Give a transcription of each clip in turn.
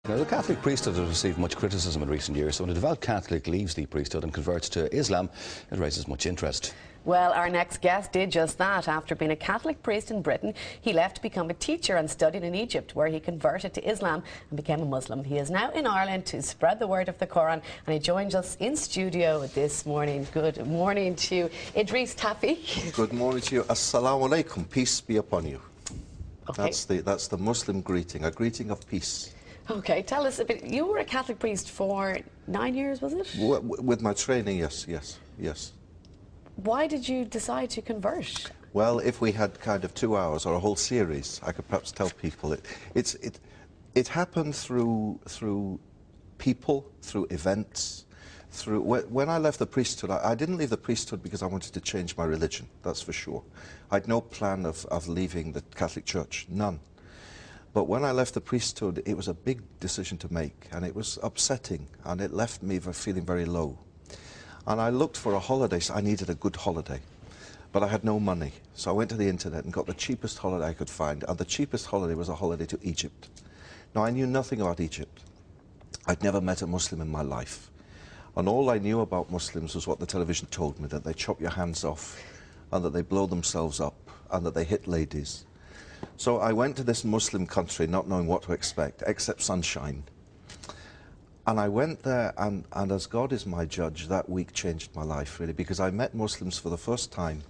Now, the Catholic priesthood has received much criticism in recent years, so when a devout Catholic leaves the priesthood and converts to Islam, it raises much interest. Well, our next guest did just that. After being a Catholic priest in Britain, he left to become a teacher and studied in Egypt, where he converted to Islam and became a Muslim. He is now in Ireland to spread the word of the Quran, and he joins us in studio this morning. Good morning to Idris Tafi. Good morning to you. Assalamu alaikum. Peace be upon you. Okay. That's the Muslim greeting, a greeting of peace. Okay, tell us a bit. You were a Catholic priest for 9 years, was it? With my training, yes. Why did you decide to convert? Well, if we had kind of 2 hours or a whole series, I could perhaps tell people it happened through people, through events, when I left the priesthood. I didn't leave the priesthood because I wanted to change my religion. That's for sure. I had no plan of leaving the Catholic Church, none. But when I left the priesthood, it was a big decision to make, and it was upsetting, and it left me feeling very low. And I looked for a holiday, so I needed a good holiday. But I had no money, so I went to the internet and got the cheapest holiday I could find, and the cheapest holiday was a holiday to Egypt. Now, I knew nothing about Egypt. I'd never met a Muslim in my life. And all I knew about Muslims was what the television told me, that they chop your hands off, and that they blow themselves up, and that they hit ladies. So I went to this Muslim country not knowing what to expect, except sunshine. And I went there, and as God is my judge, that week changed my life, really, because I met Muslims for the first time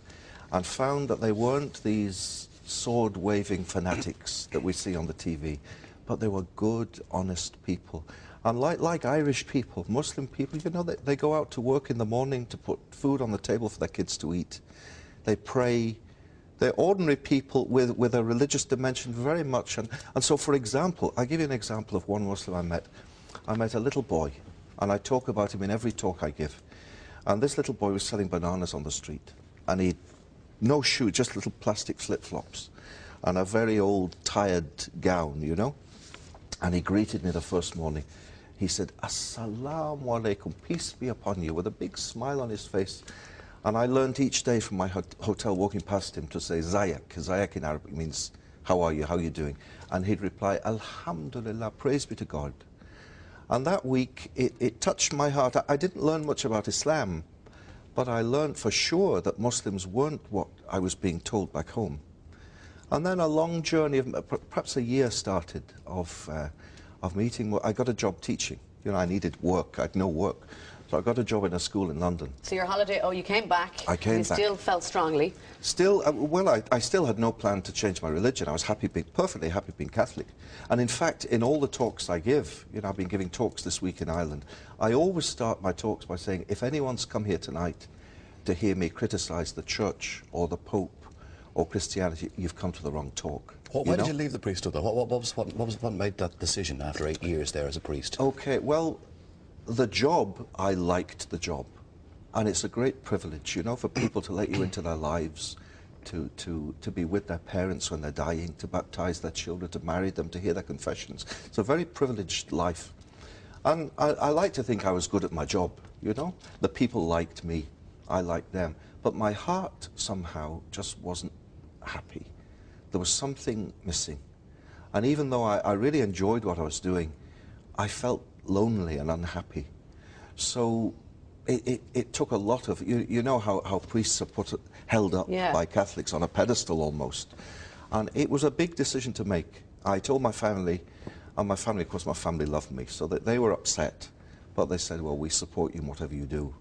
and found that they weren't these sword-waving fanatics that we see on the TV, but they were good, honest people. And like Irish people, Muslim people, you know, they go out to work in the morning to put food on the table for their kids to eat. They pray. They're ordinary people with a religious dimension very much. And so, for example, I'll give you an example of one Muslim I met. I met a little boy, and I talk about him in every talk I give. And this little boy was selling bananas on the street. And he'd no shoe, just little plastic flip-flops, and a very old, tired gown, you know. And he greeted me the first morning. He said, Assalamu alaikum, peace be upon you, with a big smile on his face. And I learned each day from my hotel, walking past him, to say Zayak. Zayak in Arabic means, how are you, how are you doing? And he'd reply, Alhamdulillah, praise be to God. And that week, it touched my heart. I didn't learn much about Islam, but I learned for sure that Muslims weren't what I was being told back home. And then a long journey, of perhaps a year started, of meeting. I got a job teaching. You know, I needed work. I had no work. So I got a job in a school in London. So your holiday, you came back. I came back. You still felt strongly? Still, I still had no plan to change my religion. I was perfectly happy being Catholic. And in fact, in all the talks I give, you know, I've been giving talks this week in Ireland, I always start my talks by saying, if anyone's come here tonight to hear me criticise the Church or the Pope or Christianity, you've come to the wrong talk. Why did you leave the priesthood, though? What made that decision after 8 years there as a priest? Okay, well, the job, I liked the job. And it's a great privilege, you know, for people to let you into their lives, to be with their parents when they're dying, to baptise their children, to marry them, to hear their confessions. It's a very privileged life. And I like to think I was good at my job, you know. The people liked me, I liked them. But my heart somehow just wasn't happy. There was something missing. And even though I really enjoyed what I was doing, I felt lonely and unhappy. So it took a lot of, you know how priests are held up by Catholics on a pedestal almost. And it was a big decision to make. I told my family, and my family, of course, my family loved me, so that they were upset. But they said, well, we support you in whatever you do.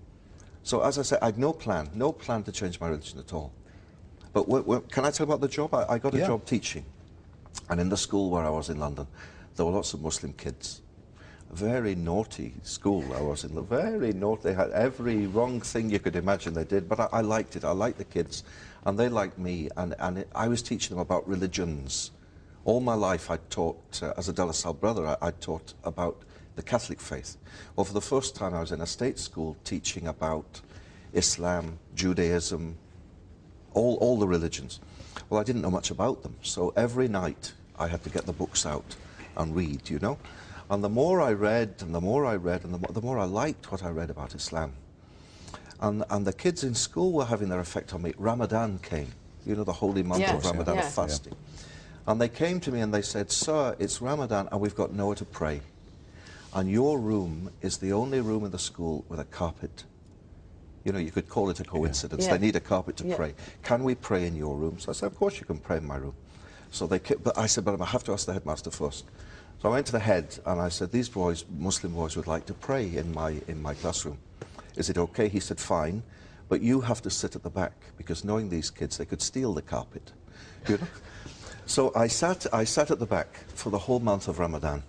So as I said, I had no plan to change my religion at all. But can I tell you about the job? I got a job teaching. And in the school where I was in London, there were lots of Muslim kids. Very naughty school I was in, very naughty. They had every wrong thing you could imagine they did, but I liked it. I liked the kids, and they liked me, and I was teaching them about religions. All my life I taught, as a De La Salle brother, I taught about the Catholic faith. Well, for the first time I was in a state school teaching about Islam, Judaism, all the religions. Well, I didn't know much about them, so every night I had to get the books out and read, you know. And the more I read, and the more I read, and the more I liked what I read about Islam. And the kids in school were having their effect on me. Ramadan came, you know, the holy month of Ramadan, of fasting. And they came to me and they said, sir, it's Ramadan and we've got nowhere to pray. and your room is the only room in the school with a carpet. You know, you could call it a coincidence. Yeah. They need a carpet to Yeah. pray. Can we pray in your room? So I said, of course you can pray in my room. So but I said, but I have to ask the headmaster first. So I went to the head and I said, these boys, Muslim boys, would like to pray in my classroom. Is it okay? He said, fine, but you have to sit at the back, because knowing these kids, they could steal the carpet. You know? So I sat at the back for the whole month of Ramadan.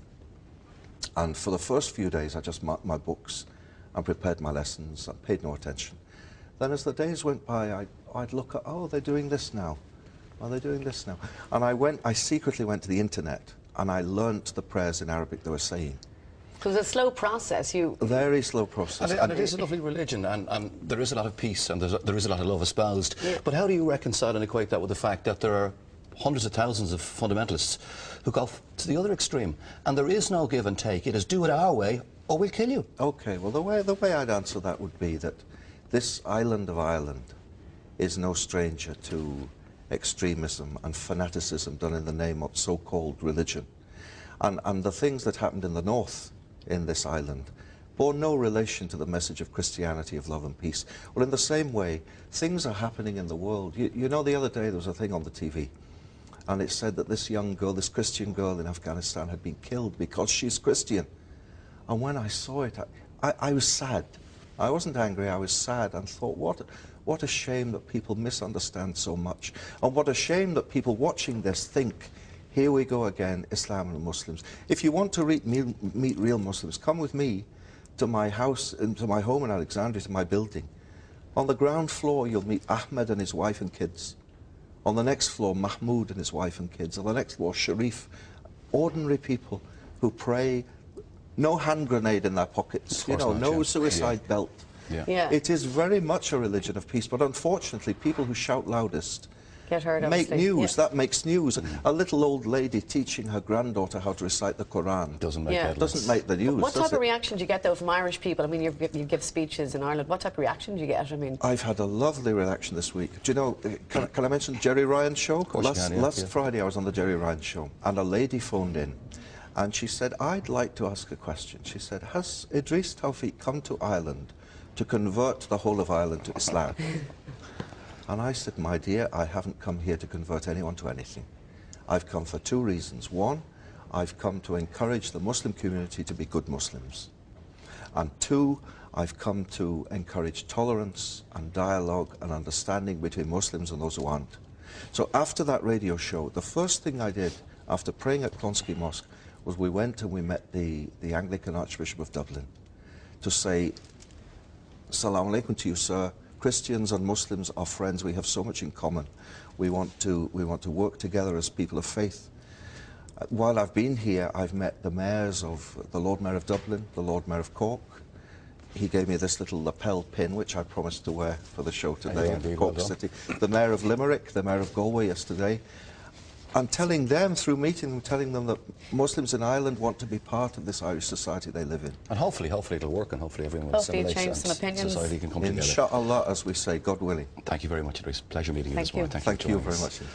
And for the first few days, I just marked my books and prepared my lessons and paid no attention. Then as the days went by, I'd look at, oh, they're doing this now. Oh, they're doing this now. And I secretly went to the internet and I learnt the prayers in Arabic they were saying. It was a slow process. A very slow process. And it is a lovely religion, and there is a lot of peace, and there is a lot of love espoused. Yeah. But how do you reconcile and equate that with the fact that there are hundreds of thousands of fundamentalists who go to the other extreme, and there is no give and take? It is do it our way or we'll kill you. Okay, well, the way I'd answer that would be that this island of Ireland is no stranger to extremism and fanaticism done in the name of so-called religion. And the things that happened in the north in this island bore no relation to the message of Christianity, of love and peace. Well, in the same way, things are happening in the world. You know, the other day there was a thing on the TV, and it said that this young girl, this Christian girl in Afghanistan, had been killed because she's Christian. And when I saw it, I was sad. I wasn't angry, I was sad, and thought, what a shame that people misunderstand so much. And what a shame that people watching this think, here we go again, Islam and Muslims. If you want to meet real Muslims, come with me to my house, to my home in Alexandria, to my building. On the ground floor, you'll meet Ahmed and his wife and kids. On the next floor, Mahmoud and his wife and kids. On the next floor, Sharif. Ordinary people who pray, no hand grenade in their pockets, you know, no suicide belt. Yeah. It is very much a religion of peace, but unfortunately, people who shout loudest get hurt, make news. Yeah. That makes news. A little old lady teaching her granddaughter how to recite the Quran doesn't make headlines. Doesn't make the news. What type of reaction do you get, though, from Irish people? I mean, you give speeches in Ireland. What type of reaction do you get? I mean, I've had a lovely reaction this week. Do you know, can I mention Jerry Ryan's show? Last Friday I was on the Jerry Ryan show, and a lady phoned in, and she said, I'd like to ask a question. She said, has Idris Tawfiq come to Ireland to convert the whole of Ireland to Islam? And I said, my dear, I haven't come here to convert anyone to anything. I've come for two reasons. One, I've come to encourage the Muslim community to be good Muslims. And two, I've come to encourage tolerance and dialogue and understanding between Muslims and those who aren't. So after that radio show, the first thing I did after praying at Clonskeagh Mosque was we went and we met the Anglican Archbishop of Dublin to say, Assalamu alaikum to you, sir. Christians and Muslims are friends. We have so much in common. We want to work together as people of faith. While I've been here, I've met the mayors of the Lord Mayor of Dublin, the Lord Mayor of Cork. He gave me this little lapel pin, which I promised to wear for the show today in Cork City. The Mayor of Limerick, the Mayor of Galway yesterday. And telling them, through meeting them, telling them that Muslims in Ireland want to be part of this Irish society they live in. And hopefully it'll work, and hopefully everyone will assimilate, change some and opinions. society can come together. Inshallah, as we say, God willing. Thank you very much, Idris. Pleasure meeting you this morning. Thank you very much indeed.